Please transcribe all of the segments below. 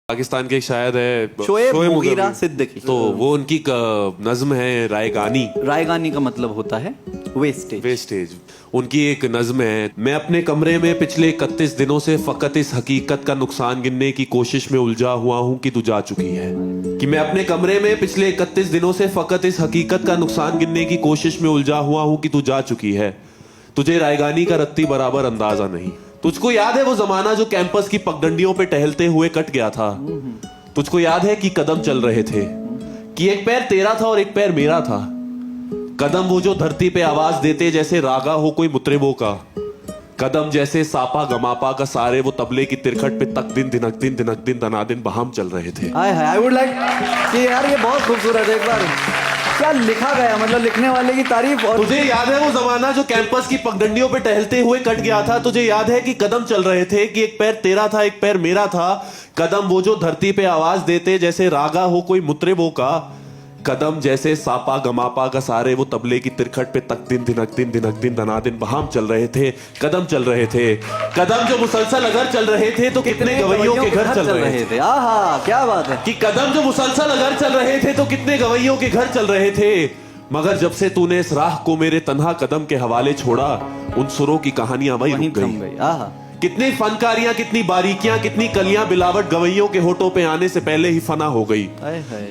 पाकिस्तान के शायद है शोएब शोएब मुगीरा मुगीरा। सिद्दीकी। तो वो उनकी नज्म है रायगानी। रायगानी का मतलब होता है वेस्टेज। वेस्टेज। उनकी एक नज्म है, मैं अपने कमरे में पिछले 31 दिनों से फकत इस हकीकत का नुकसान गिनने की कोशिश में उलझा हुआ हूँ कि तू जा चुकी है। कि मैं अपने कमरे में पिछले 31 दिनों से फकत इस हकीकत का नुकसान गिनने की कोशिश में उलझा हुआ हूँ कि तू जा चुकी है। तुझे रायगानी का रत्ती बराबर अंदाजा नहीं। तुझको याद है वो जमाना जो कैंपस की पगडंडियों पे टहलते हुए कट गया था? तुझको याद है कि कदम चल रहे थे, कि एक पैर तेरा था और एक पैर मेरा था। कदम वो जो धरती पे आवाज देते जैसे रागा हो कोई मुतरिबों का। कदम जैसे सापा गमापा का सारे वो तबले की तिरखट पे तक दिन दिनक दिन दिनक दिन दनादिन बहाम चल रहे थे। आई वुड लाइक कि यार ये बहुत खूबसूरत है। एक बार क्या लिखा गया, मतलब लिखने वाले की तारीफ। और तुझे याद है वो जमाना जो कैंपस की पगडंडियों पे टहलते हुए कट गया था? तुझे याद है कि कदम चल रहे थे, कि एक पैर तेरा था एक पैर मेरा था। कदम वो जो धरती पे आवाज देते जैसे रागा हो कोई मुतरिबों का। कदम जैसे सापा गमापा का सारे वो तबले की तिरखट पे तक दिन दिनक दिन दनादिन बहाम चल रहे थे। कदम चल रहे थे, कदम जो मुसलसल अगर चल रहे थे तो कितने गवैयों के घर चल रहे थे। आहा क्या बात है। कि कदम जो मुसलसल अगर चल रहे थे तो कितने गवैयों के घर चल रहे थे। मगर जब से तूने इस राह को मेरे तन्हा कदम के हवाले छोड़ा, उन सुरों की कहानियां वहीं रुक गई। आहा कितनी फनकारियां, कितनी बारीकियां, कितनी कलियां बिलावट गवैयों के होठों पे आने से पहले ही फना हो गई।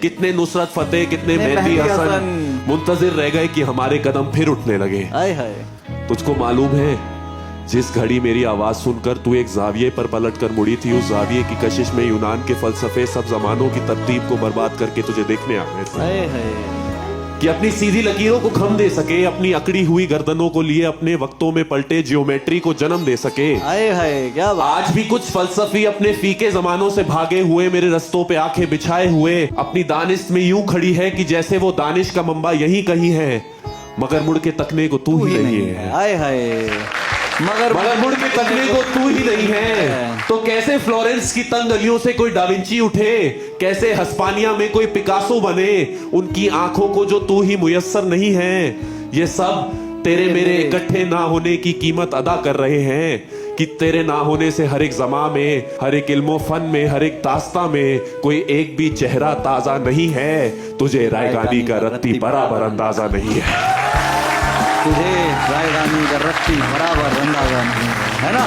कितने नुसरत फतेह, कितने मेहदी हसन मुंतजिर रह गए कि हमारे कदम फिर उठने लगे। तुझको मालूम है, जिस घड़ी मेरी आवाज सुनकर तू एक जाविये पर पलटकर मुड़ी थी, उस जाविये की कशिश में यूनान के फलसफे सब जमानों की तरतीब को बर्बाद करके तुझे देखने आ गए थे। कि अपनी सीधी लकीरों को खम दे सके, अपनी अकड़ी हुई गर्दनों को लिए अपने वक्तों में पलटे जियोमेट्री को जन्म दे सके। क्या बात। आज भी कुछ फलसफी अपने फीके जमानों से भागे हुए मेरे रस्तों पे आंखें बिछाए हुए अपनी दानिश में यूं खड़ी है कि जैसे वो दानिश का मंबा यहीं कहीं है, मगर मुड़ के तकने को तू ही नहीं है। मगर मुड़ के तकने को तू ही नहीं है। तो कैसे फ्लोरेंस की तंग गलियों से कोई डाविंची उठे, कैसे हस्पानिया में कोई पिकासो बने, उनकी आंखों को जो तू ही मुयस्सर नहीं है। ये सब तेरे मेरे इकट्ठे ना होने की कीमत अदा कर रहे हैं। कि तेरे ना होने से हर एक जमा में, हर एक इल्मो फन में, हर एक दास्ता में कोई एक भी चेहरा ताजा नहीं है। तुझे रायगानी का रत्ती बराबर अंदाजा नहीं है। तुझे रायगानी का रत्ती बराबर अंदाजा नहीं है ना।